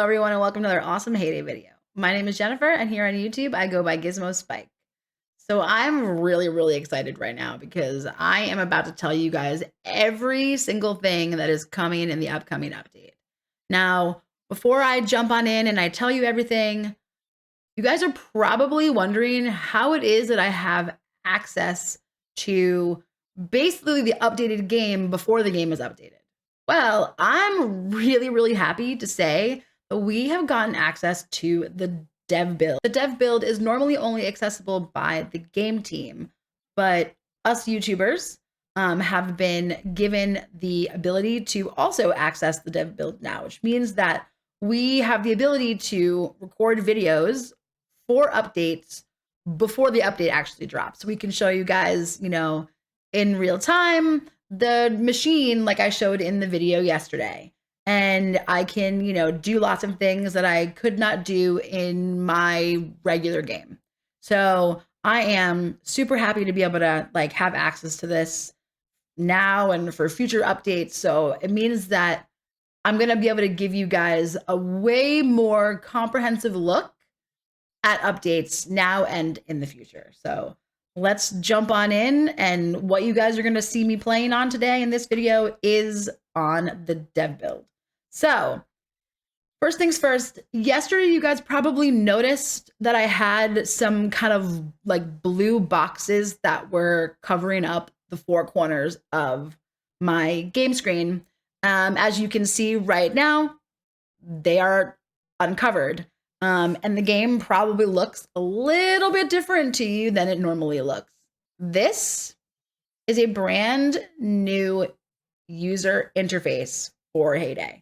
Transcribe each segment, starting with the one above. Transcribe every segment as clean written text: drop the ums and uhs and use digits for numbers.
everyone, and welcome to another awesome Heyday video. My name is Jennifer, and here on YouTube, I go by GizmoSpike. So I'm really excited right now because I am about to tell you guys every single thing that is coming in the upcoming update. Now, before I jump on in and I tell you everything, you guys are probably wondering how it is that I have access to basically the updated game before the game is updated. Well, I'm really happy to say that we have gotten access to the dev build. The dev build is normally only accessible by the game team, but us YouTubers have been given the ability to also access the dev build now, which means that we have the ability to record videos for updates before the update actually drops. So we can show you guys, in real time, the machine like I showed in the video yesterday. And I can, do lots of things that I could not do in my regular game. So I am super happy to be able to have access to this now and for future updates. So it means that I'm going to be able to give you guys a way more comprehensive look at updates now and in the future. So let's jump on in, and what you guys are going to see me playing on today in this video is on the dev build. So first things first, yesterday you guys probably noticed that I had some kind of blue boxes that were covering up the four corners of my game screen. As you can see right now, they are uncovered. And the game probably looks a little bit different to you than it normally looks. This is a brand new user interface for Hayday.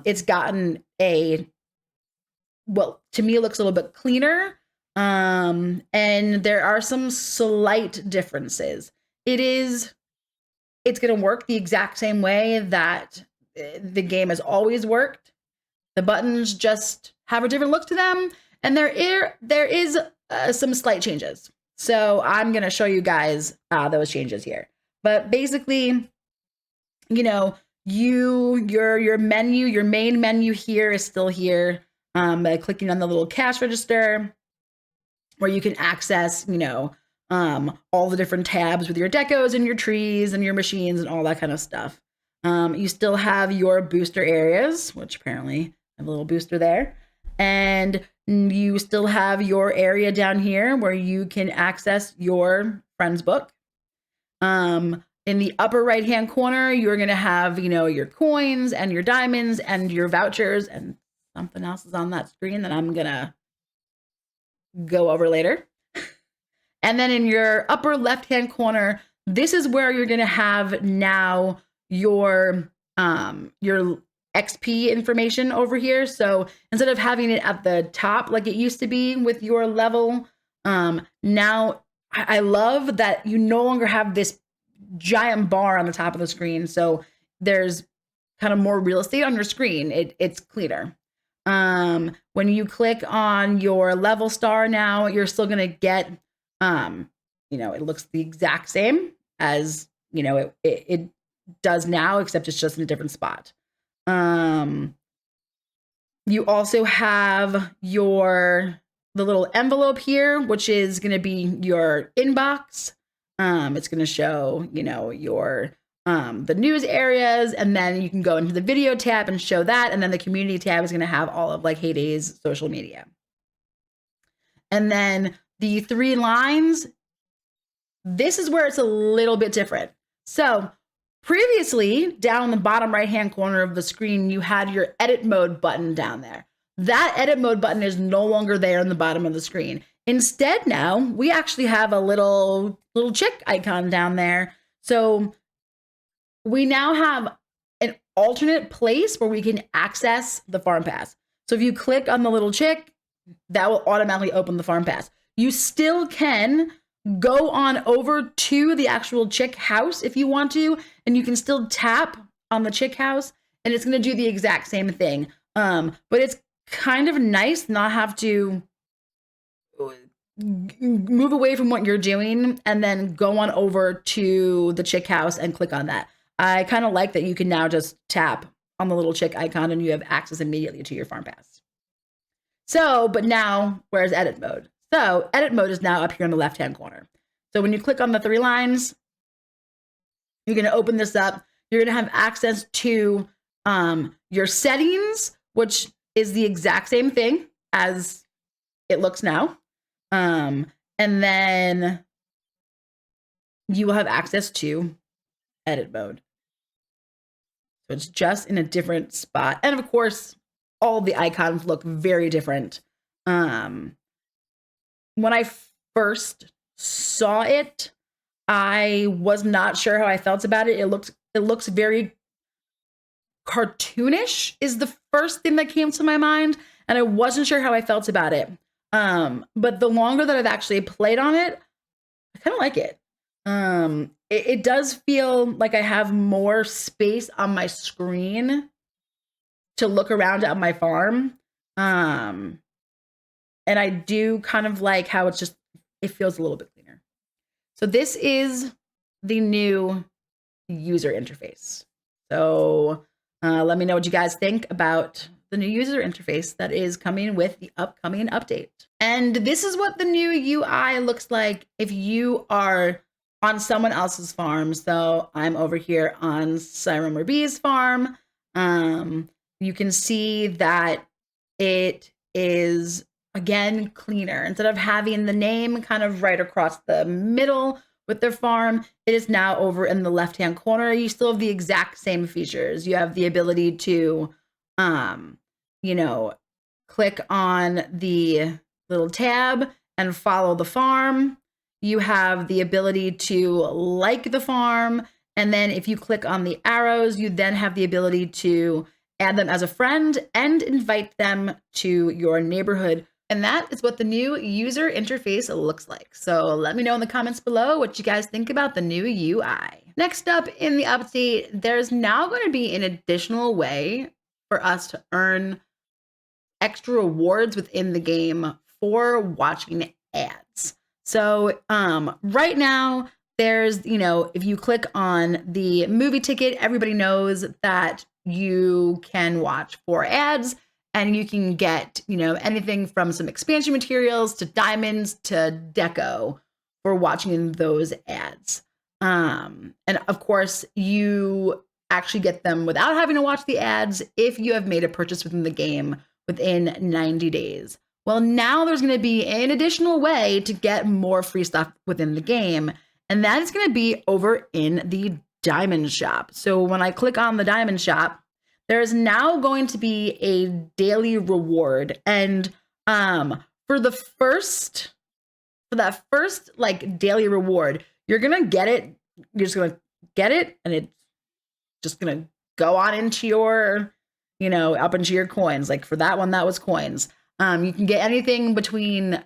It's gotten to me it looks a little bit cleaner. And there are some slight differences. It's going to work the exact same way that the game has always worked. The buttons just have a different look to them, and there is some slight changes. So I'm going to show you guys those changes here. But basically, your menu, your main menu here is still here. By clicking on the little cash register, where you can access, all the different tabs with your decos and your trees and your machines and all that kind of stuff. You still have your booster areas, which apparently I have a little booster there. And you still have your area down here where you can access your friend's book. In the upper right-hand corner, you're going to have, your coins and your diamonds and your vouchers, and something else is on that screen that I'm going to go over later. And then in your upper left-hand corner, this is where you're going to have now your XP information over here. So instead of having it at the top like it used to be with your level, now I love that you no longer have this giant bar on the top of the screen. So there's kind of more real estate on your screen. It's cleaner. When you click on your level star now, you're still going to get, it looks the exact same as, it does now, except it's just in a different spot. You also have the little envelope here, which is going to be your inbox. It's going to show, your the news areas, and then you can go into the video tab and show that, and then the community tab is going to have all of Hayday's social media. And then the three lines, this is where it's a little bit different. So previously, down in the bottom right-hand corner of the screen, you had your edit mode button down there. That edit mode button is no longer there in the bottom of the screen. Instead, now we actually have a little chick icon down there. So we now have an alternate place where we can access the farm pass. So if you click on the little chick, that will automatically open the farm pass. You still can go on over to the actual chick house if you want to, and you can still tap on the chick house, and it's going to do the exact same thing. But it's kind of nice not have to move away from what you're doing and then go on over to the chick house and click on that. I kind of like that you can now just tap on the little chick icon and you have access immediately to your farm pass. So, but now, where's edit mode? So edit mode is now up here in the left-hand corner. So when you click on the 3 lines, you're going to open this up. You're going to have access to your settings, which is the exact same thing as it looks now. And then you will have access to edit mode. So it's just in a different spot. And of course, all the icons look very different. When I first saw it, I was not sure how I felt about it. It looks very cartoonish is the first thing that came to my mind, and I wasn't sure how I felt about it. But the longer that I've actually played on it, I kind of like it. It does feel like I have more space on my screen to look around at my farm. And I do kind of like how it feels a little bit cleaner. So this is the new user interface. So let me know what you guys think about the new user interface that is coming with the upcoming update. And this is what the new UI looks like if you are on someone else's farm. So I'm over here on Siren Bee's farm. You can see that it is, again, cleaner. Instead of having the name kind of right across the middle with their farm, it is now over in the left-hand corner. You still have the exact same features. You have the ability to, click on the little tab and follow the farm. You have the ability to like the farm. And then if you click on the arrows, you then have the ability to add them as a friend and invite them to your neighborhood. And that is what the new user interface looks like. So let me know in the comments below what you guys think about the new UI. Next up in the update, there's now going to be an additional way for us to earn extra rewards within the game for watching ads. So right now, there's, if you click on the movie ticket, everybody knows that you can watch 4 ads and you can get, anything from some expansion materials to diamonds to deco for watching those ads. And of course, you actually get them without having to watch the ads if you have made a purchase within the game within 90 days. Well, now there's going to be an additional way to get more free stuff within the game, and that is going to be over in the diamond shop. So when I click on the diamond shop, there's now going to be a daily reward. And for that first like daily reward, you're going to get it. You're just going to get it, and it's just going to go on into your, up into your coins. Like for that one, that was coins. You can get anything between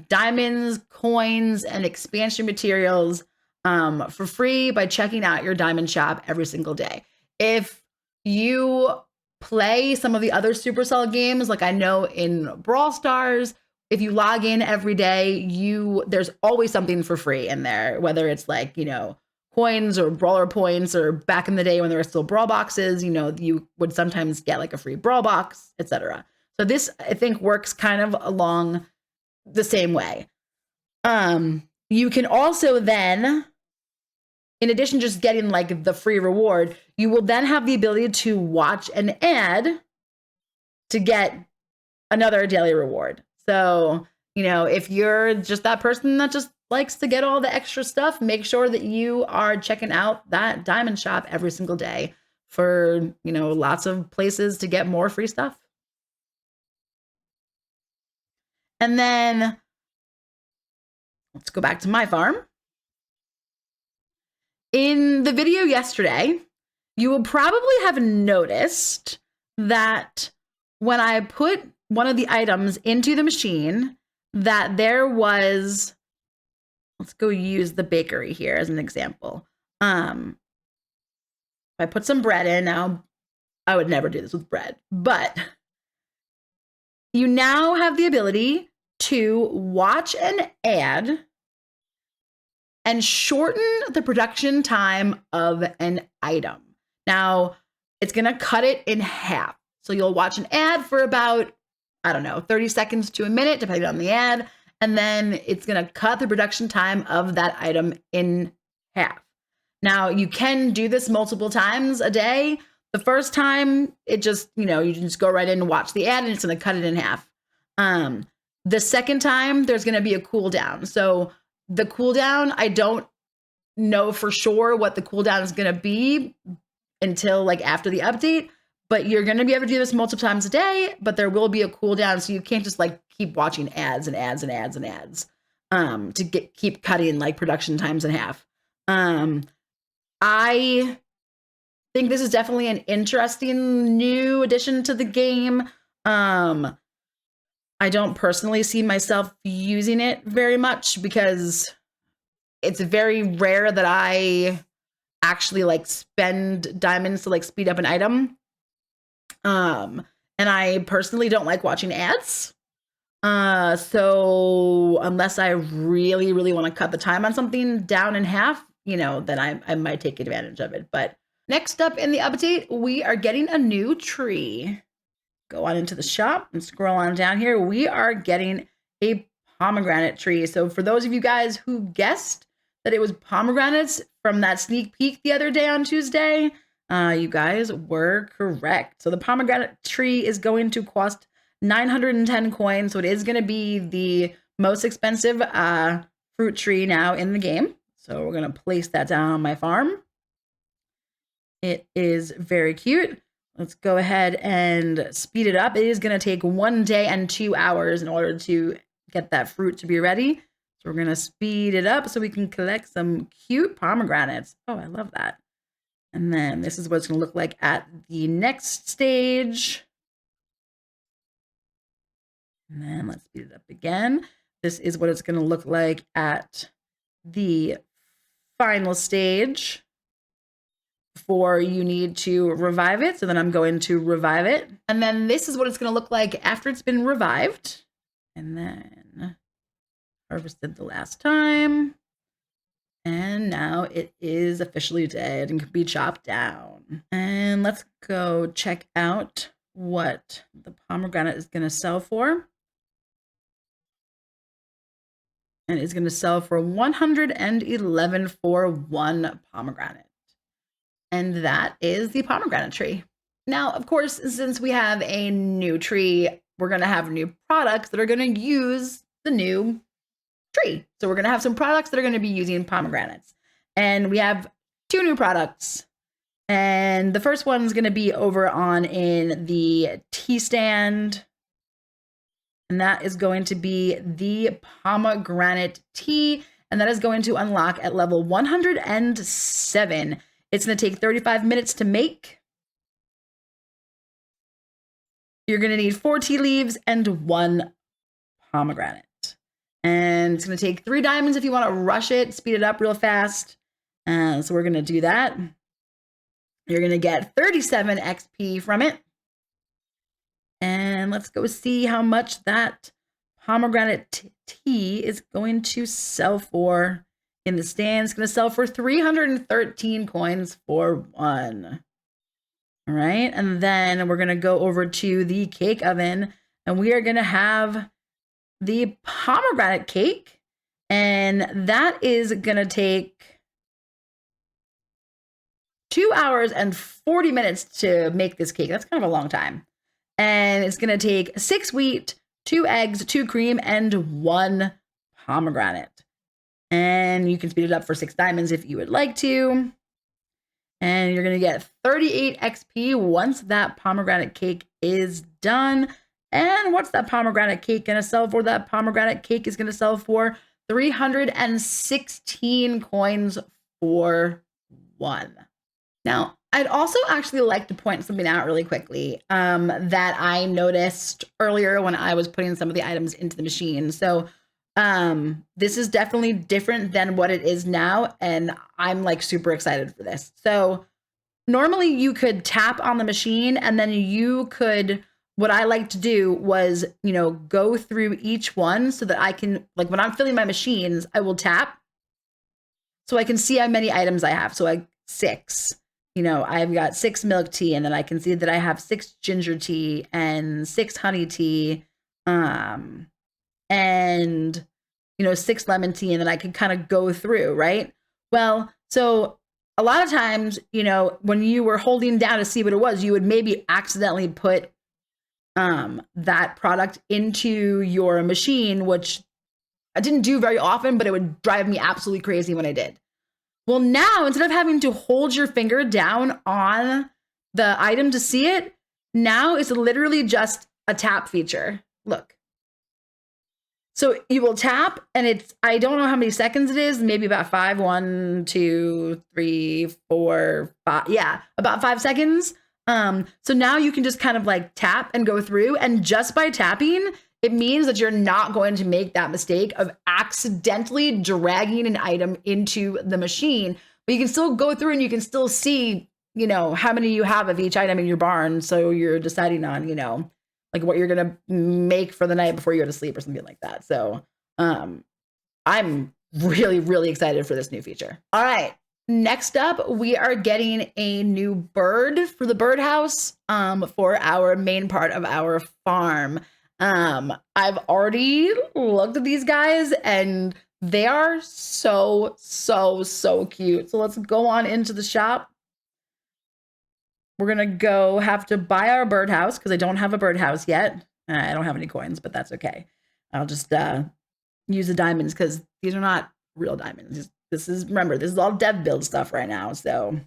diamonds, coins, and expansion materials for free by checking out your diamond shop every single day. If you play some of the other Supercell games, like I know in Brawl Stars, if you log in every day, there's always something for free in there, whether it's like, coins or brawler points, or back in the day when there were still brawl boxes, you would sometimes get like a free brawl box, etc. So this, I think, works kind of along the same way. You can also then, in addition to just getting like the free reward, you will then have the ability to watch an ad to get another daily reward. So, if you're just that person that just likes to get all the extra stuff, make sure that you are checking out that diamond shop every single day for, lots of places to get more free stuff. And then let's go back to my farm. In the video yesterday, you will probably have noticed that when I put one of the items into the machine, that there was, let's go use the bakery here as an example. If I put some bread in, now I would never do this with bread, but you now have the ability to watch an ad and shorten the production time of an item. Now, it's going to cut it in half. So you'll watch an ad for about, I don't know, 30 seconds to a minute, depending on the ad. And then it's going to cut the production time of that item in half. Now, you can do this multiple times a day. The first time, it just, you can just go right in and watch the ad and it's going to cut it in half. The second time, there's going to be a cooldown. So the cooldown, I don't know for sure what the cooldown is going to be until like after the update, but you're going to be able to do this multiple times a day, but there will be a cooldown. So you can't just like keep watching ads and ads and ads and ads to keep cutting like production times in half. I think this is definitely an interesting new addition to the game. I don't personally see myself using it very much because it's very rare that I actually like spend diamonds to like speed up an item. And I personally don't like watching ads. So unless I really, really want to cut the time on something down in half, then I might take advantage of it. But next up in the update, we are getting a new tree. Go on into the shop and scroll on down here. We are getting a pomegranate tree. So for those of you guys who guessed that it was pomegranates from that sneak peek the other day on Tuesday, you guys were correct. So the pomegranate tree is going to cost 910 coins. So it is going to be the most expensive fruit tree now in the game. So we're going to place that down on my farm. It is very cute. Let's go ahead and speed it up. It is going to take 1 day and 2 hours in order to get that fruit to be ready. So we're going to speed it up so we can collect some cute pomegranates. Oh, I love that. And then this is what it's going to look like at the next stage. And then let's speed it up again. This is what it's going to look like at the final stage before you need to revive it. So then I'm going to revive it. And then this is what it's going to look like after it's been revived. And then harvested the last time. And now it is officially dead and can be chopped down. And let's go check out what the pomegranate is going to sell for. And it's going to sell for 111 for one pomegranate. And that is the pomegranate tree. Now, of course, since we have a new tree, we're going to have new products that are going to use the new tree. So we're going to have some products that are going to be using pomegranates. And we have 2 new products. And the first one is going to be over on in the tea stand. And that is going to be the pomegranate tea. And that is going to unlock at level 107. It's going to take 35 minutes to make. You're going to need 4 tea leaves and 1 pomegranate. And it's going to take 3 diamonds if you want to rush it, speed it up real fast. So we're going to do that. You're going to get 37 XP from it. And let's go see how much that pomegranate tea is going to sell for in the stand. It's going to sell for 313 coins for 1. All right. And then we're going to go over to the cake oven and we are going to have the pomegranate cake. And that is going to take 2 hours and 40 minutes to make this cake. That's kind of a long time. And it's going to take 6 wheat, 2 eggs, 2 cream, and 1 pomegranate. And you can speed it up for 6 diamonds if you would like to. And you're going to get 38 XP once that pomegranate cake is done. And what's that pomegranate cake going to sell for? That pomegranate cake is going to sell for 316 coins for 1. Now, I'd also actually like to point something out really quickly that I noticed earlier when I was putting some of the items into the machine. So this is definitely different than what it is now, and I'm like super excited for this. So normally you could tap on the machine and then you could, what I like to do was, go through each one so that I can, like when I'm filling my machines, I will tap so I can see how many items I have. So 6. you know, I've got 6 milk tea, and then I can see that I have 6 ginger tea and 6 honey tea, and, you know, 6 lemon tea, and then I can kind of go through, right? Well, so a lot of times, you know, when you were holding down to see what it was, you would maybe accidentally put that product into your machine, which I didn't do very often, but it would drive me absolutely crazy when I did. Well, now instead of having to hold your finger down on the item to see it, now it's literally just a tap feature. Look. So you will tap, and it's, I don't know how many seconds it is, maybe about 5, 1, 2, 3, 4, 5. Yeah, about 5 seconds. So now you can just kind of like tap and go through, and just by tapping, it means that you're not going to make that mistake of accidentally dragging an item into the machine, but you can still go through and you can still see, you know, how many you have of each item in your barn. So you're deciding on, you know, like what you're going to make for the night before you go to sleep or something like that. So I'm really, really excited for this new feature. All right. Next up, we are getting a new bird for the birdhouse for our main part of our farm. I've already looked at these guys and they are so cute. So let's go on into the shop. We're gonna go have to buy our birdhouse because I don't have a birdhouse yet. I don't have any coins, but that's okay. I'll just use the diamonds because these are not real diamonds. This is, remember, this is all dev build stuff right now. So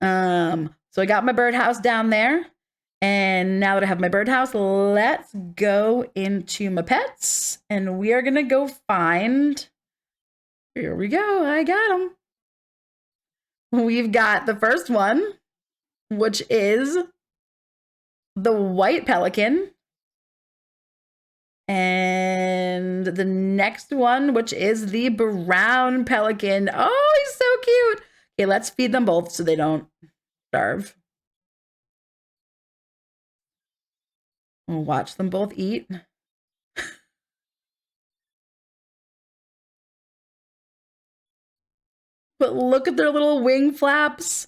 I got my birdhouse down there. And now that I have my birdhouse, let's go into my pets, and we are gonna go find, here we go, I got them. We've got the first one, which is the white pelican. And the next one, which is the brown pelican. Oh, he's so cute. Okay, let's feed them both so they don't starve. We'll watch them both eat. But look at their little wing flaps.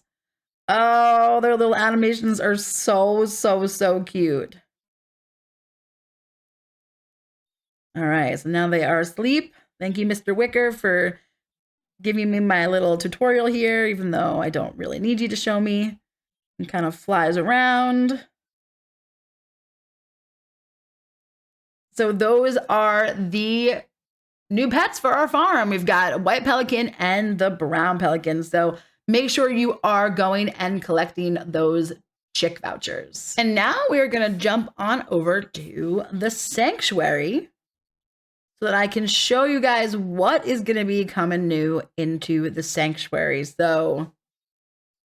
Oh, their little animations are so cute. All right, so now they are asleep. Thank you, Mr. Wicker, for giving me my little tutorial here, even though I don't really need you to show me. He kind of flies around. So those are the new pets for our farm. We've got a white pelican and the brown pelican. So make sure you are going and collecting those chick vouchers. And now we're gonna jump on over to the sanctuary so that I can show you guys what is gonna be coming new into the sanctuary. So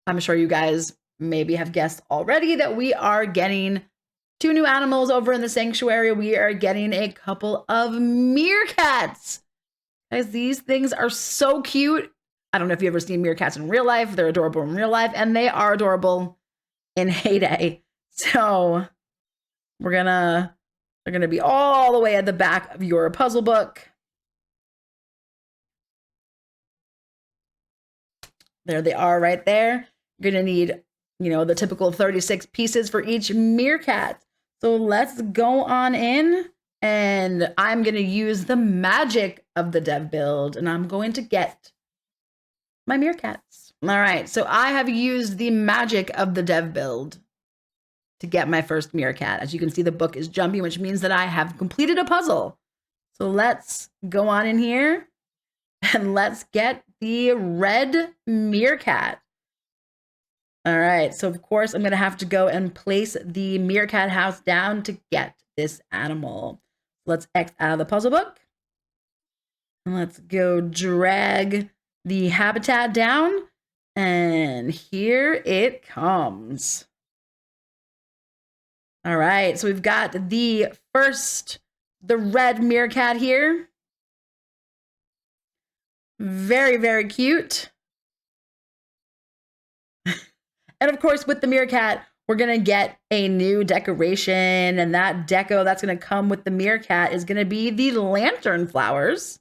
I'm sure you guys maybe have guessed already that we are getting 2 new animals over in the sanctuary. We are getting a couple of meerkats. Guys, these things are so cute. I don't know if you've ever seen meerkats in real life. They're adorable in real life, and they are adorable in Hayday. So they're gonna be all the way at the back of your puzzle book. There they are right there. You're gonna need, you know, the typical 36 pieces for each meerkat. So let's go on in, and I'm going to use the magic of the dev build, and I'm going to get my meerkats. All right, so I have used the magic of the dev build to get my first meerkat. As you can see, the book is jumping, which means that I have completed a puzzle. So let's go on in here, and let's get the red meerkat. All right, so of course I'm gonna have to go and place the meerkat house down to get this animal. Let's X out of the puzzle book. And let's go drag the habitat down, and here it comes. All right, so we've got the red meerkat here. Very cute. And of course, with the meerkat, we're gonna get a new decoration, and that deco that's gonna come with the meerkat is gonna be the lantern flowers.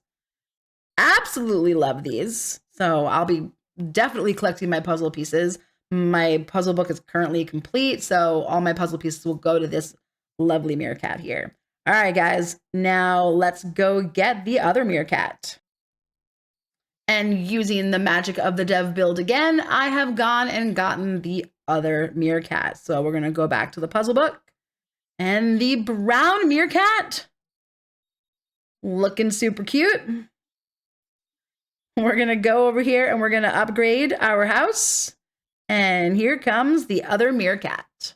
Absolutely love these. So I'll be definitely collecting my puzzle pieces. My puzzle book is currently complete, so all my puzzle pieces will go to this lovely meerkat here. All right, guys, now let's go get the other meerkat. And using the magic of the dev build again, I have gone and gotten the other meerkat. So we're going to go back to the puzzle book. And the brown meerkat, looking super cute. We're going to go over here and we're going to upgrade our house. And here comes the other meerkat.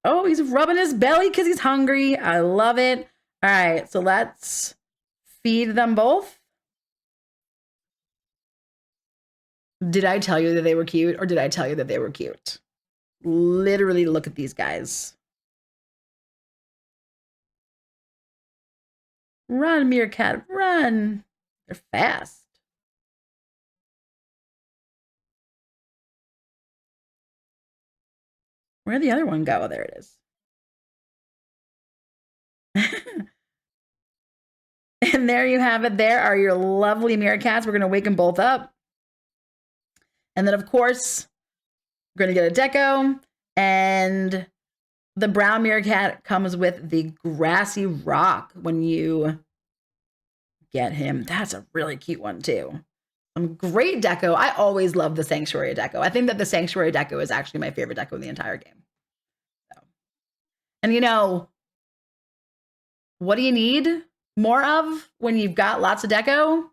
Oh, he's rubbing his belly because he's hungry. I love it. All right, so let's feed them both. Did I tell you that they were cute, or did I tell you that they were cute? Literally, look at these guys. Run, meerkat, run. They're fast. Where'd the other one go? Oh, there it is. And there you have it. There are your lovely meerkats. We're going to wake them both up. And then, of course, we're going to get a deco. And the brown meerkat comes with the grassy rock when you get him. That's a really cute one, too. Some great deco. I always love the Sanctuary deco. I think that the Sanctuary deco is actually my favorite deco in the entire game. So. And you know, what do you need more of when you've got lots of deco?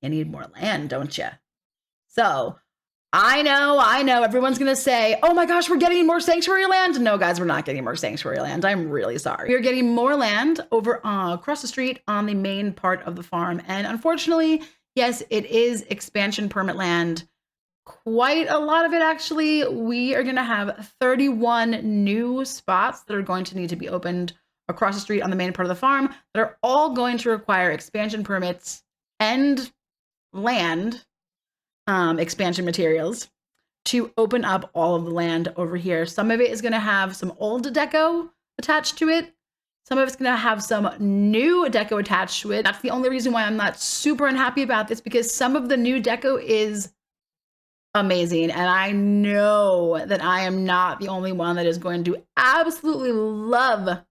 You need more land, don't you? So I know everyone's going to say, oh my gosh, we're getting more Sanctuary land. No, guys, we're not getting more Sanctuary land. I'm really sorry. We're getting more land over across the street on the main part of the farm. And unfortunately, yes, it is expansion permit land. Quite a lot of it, actually. We are going to have 31 new spots that are going to need to be opened across the street on the main part of the farm that are all going to require expansion permits and land expansion materials to open up all of the land over here. Some of it is going to have some old deco attached to it. Some of it's going to have some new deco attached to it. That's the only reason why I'm not super unhappy about this, because some of the new deco is amazing. And I know that I am not the only one that is going to absolutely love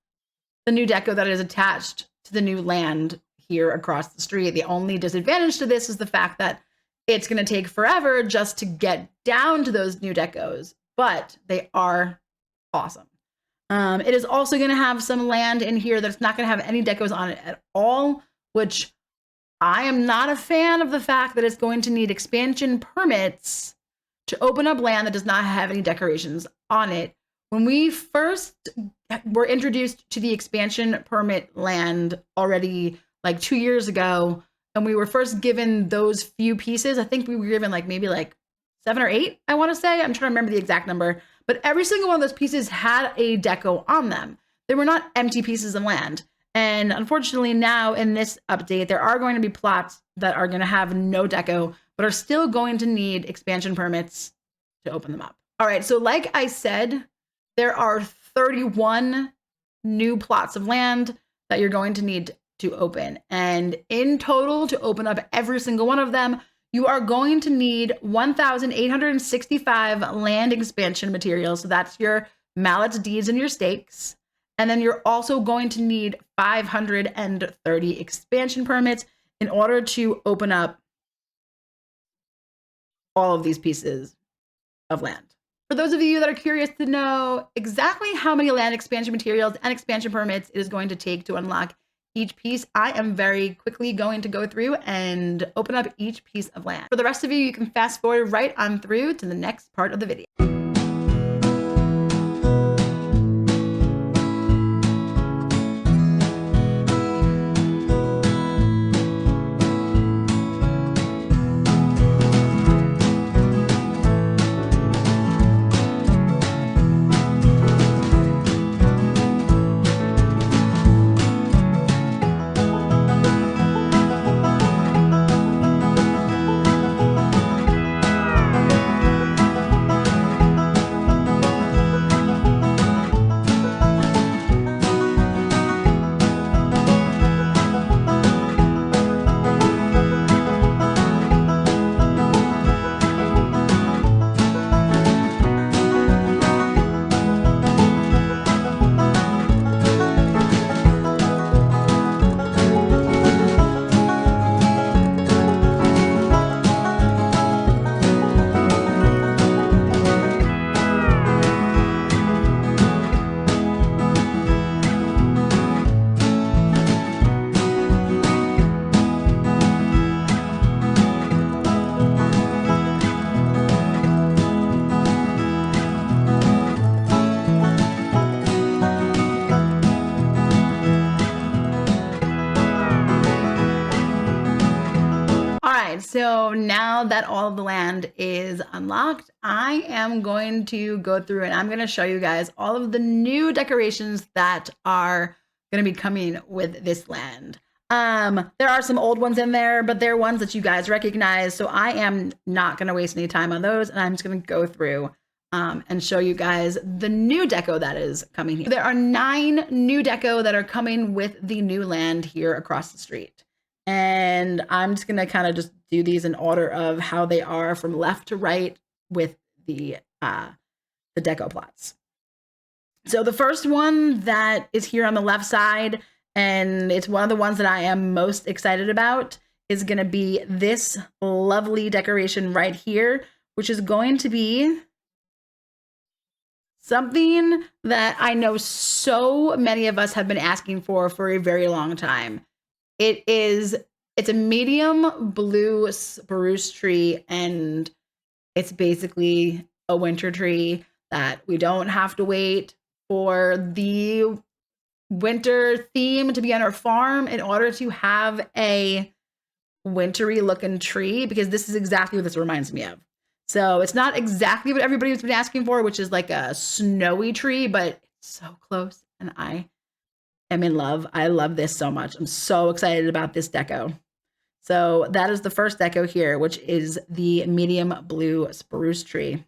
the new deco that is attached to the new land here across the street. The only disadvantage to this is the fact that it's going to take forever just to get down to those new decos, but they are awesome. It is also going to have some land in here that's not going to have any decos on it at all, which I am not a fan of the fact that it's going to need expansion permits to open up land that does not have any decorations on it. When we first were introduced to the expansion permit land already like 2 years ago, and we were first given those few pieces, I think we were given like maybe like 7 or 8, I want to say. I'm trying to remember the exact number. But every single one of those pieces had a deco on them. They were not empty pieces of land. And unfortunately now in this update, there are going to be plots that are going to have no deco, but are still going to need expansion permits to open them up. All right, so like I said, there are 31 new plots of land that you're going to need to open. And in total, to open up every single one of them, you are going to need 1,865 land expansion materials. So that's your mallets, deeds, and your stakes. And then you're also going to need 530 expansion permits in order to open up all of these pieces of land. For those of you that are curious to know exactly how many land expansion materials and expansion permits it is going to take to unlock each piece, I am very quickly going to go through and open up each piece of land. For the rest of you, you can fast forward right on through to the next part of the video. So now that all of the land is unlocked, I am going to go through and I'm going to show you guys all of the new decorations that are going to be coming with this land. There are some old ones in there, but they're ones that you guys recognize. So I am not going to waste any time on those. And I'm just going to go through and show you guys the new deco that is coming here. There are 9 new deco that are coming with the new land here across the street. And I'm just going to kind of just do these in order of how they are from left to right with the deco plots. So the first one that is here on the left side, and it's one of the ones that I am most excited about, is going to be this lovely decoration right here, which is going to be something that I know so many of us have been asking for a very long time. It's a medium blue spruce tree, and it's basically a winter tree that we don't have to wait for the winter theme to be on our farm in order to have a wintry looking tree, because this is exactly what this reminds me of. So it's not exactly what everybody's been asking for, which is like a snowy tree, but it's so close, and I am in love. I love this so much. I'm so excited about this deco. So that is the first deco here, which is the medium blue spruce tree.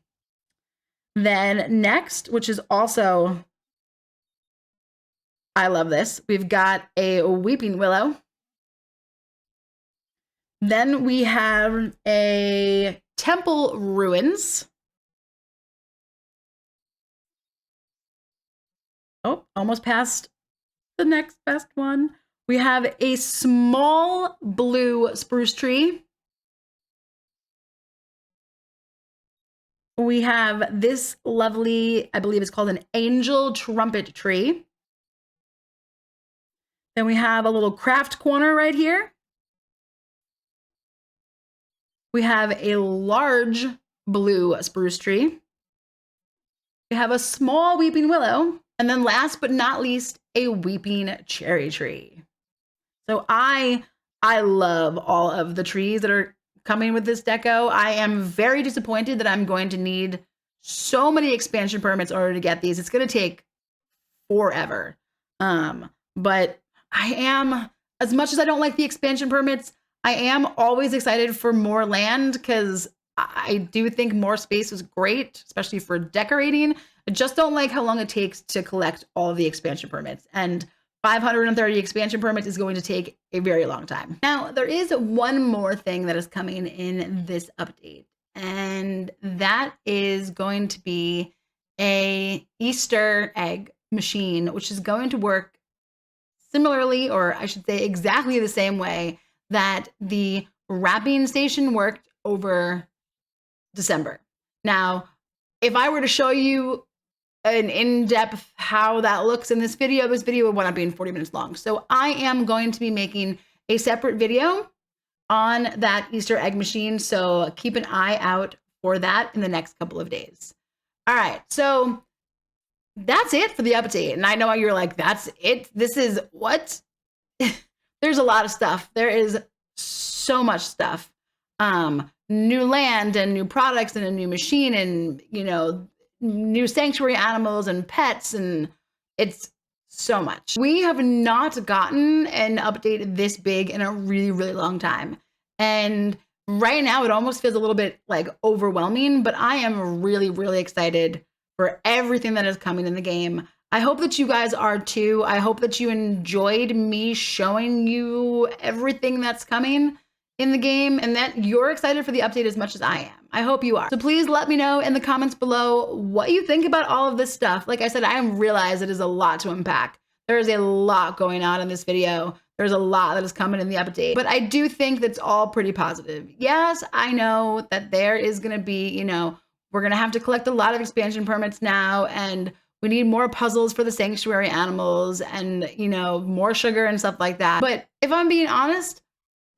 Then next, which is also, I love this, we've got a weeping willow. Then we have a temple ruins. Oh, almost past the next best one. We have a small blue spruce tree. We have this lovely, I believe it's called an angel trumpet tree. Then we have a little craft corner right here. We have a large blue spruce tree. We have a small weeping willow. And then last but not least, a weeping cherry tree. So I love all of the trees that are coming with this deco. I am very disappointed that I'm going to need so many expansion permits in order to get these. It's going to take forever. But I am, as much as I don't like the expansion permits, I am always excited for more land, because I do think more space is great, especially for decorating. I just don't like how long it takes to collect all of the expansion permits. And 530 expansion permits is going to take a very long time. Now, there is one more thing that is coming in this update, and that is going to be a Easter egg machine, which is going to work similarly, or I should say exactly the same way that the wrapping station worked over December. Now, if I were to show you an in-depth how that looks in this video would wind up being 40 minutes long. So I am going to be making a separate video on that Easter egg machine. So keep an eye out for that in the next couple of days. All right, so that's it for the update. And I know you're like, that's it? This is what? There's a lot of stuff. There is so much stuff. New land and new products and a new machine and, new sanctuary animals and pets, and it's so much. We have not gotten an update this big in a really, really long time. And right now it almost feels a little bit like overwhelming, but I am really, really excited for everything that is coming in the game. I hope that you guys are too. I hope that you enjoyed me showing you everything that's coming in the game and that you're excited for the update as much as I am. I hope you are. So please let me know in the comments below what you think about all of this stuff. Like I said, I realize it is a lot to unpack. There is a lot going on in this video. There's a lot that is coming in the update, but I do think that's all pretty positive. Yes, I know that there is going to be, we're going to have to collect a lot of expansion permits now, and we need more puzzles for the sanctuary animals and, more sugar and stuff like that. But if I'm being honest,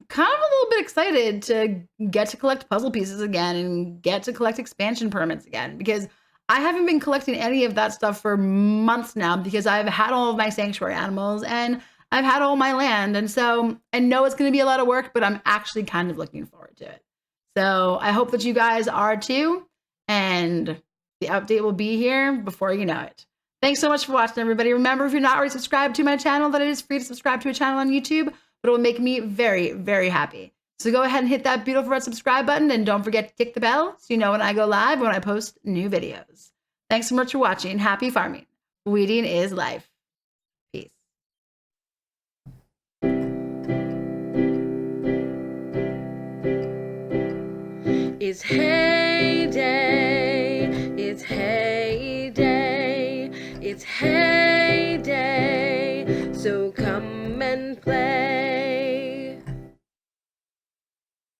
kind of a little bit excited to get to collect puzzle pieces again and get to collect expansion permits again, because I haven't been collecting any of that stuff for months now because I've had all of my sanctuary animals and I've had all my land. And so I know it's going to be a lot of work, but I'm actually kind of looking forward to it. So I hope that you guys are too. And the update will be here before you know it. Thanks so much for watching, everybody. Remember, if you're not already subscribed to my channel, that it is free to subscribe to a channel on YouTube, but it will make me very, very happy. So go ahead and hit that beautiful red subscribe button, and don't forget to tick the bell so you know when I go live, when I post new videos. Thanks so much for watching. Happy farming. Weeding is life. Peace. It's hayday, it's hayday, it's hayday, so come and play.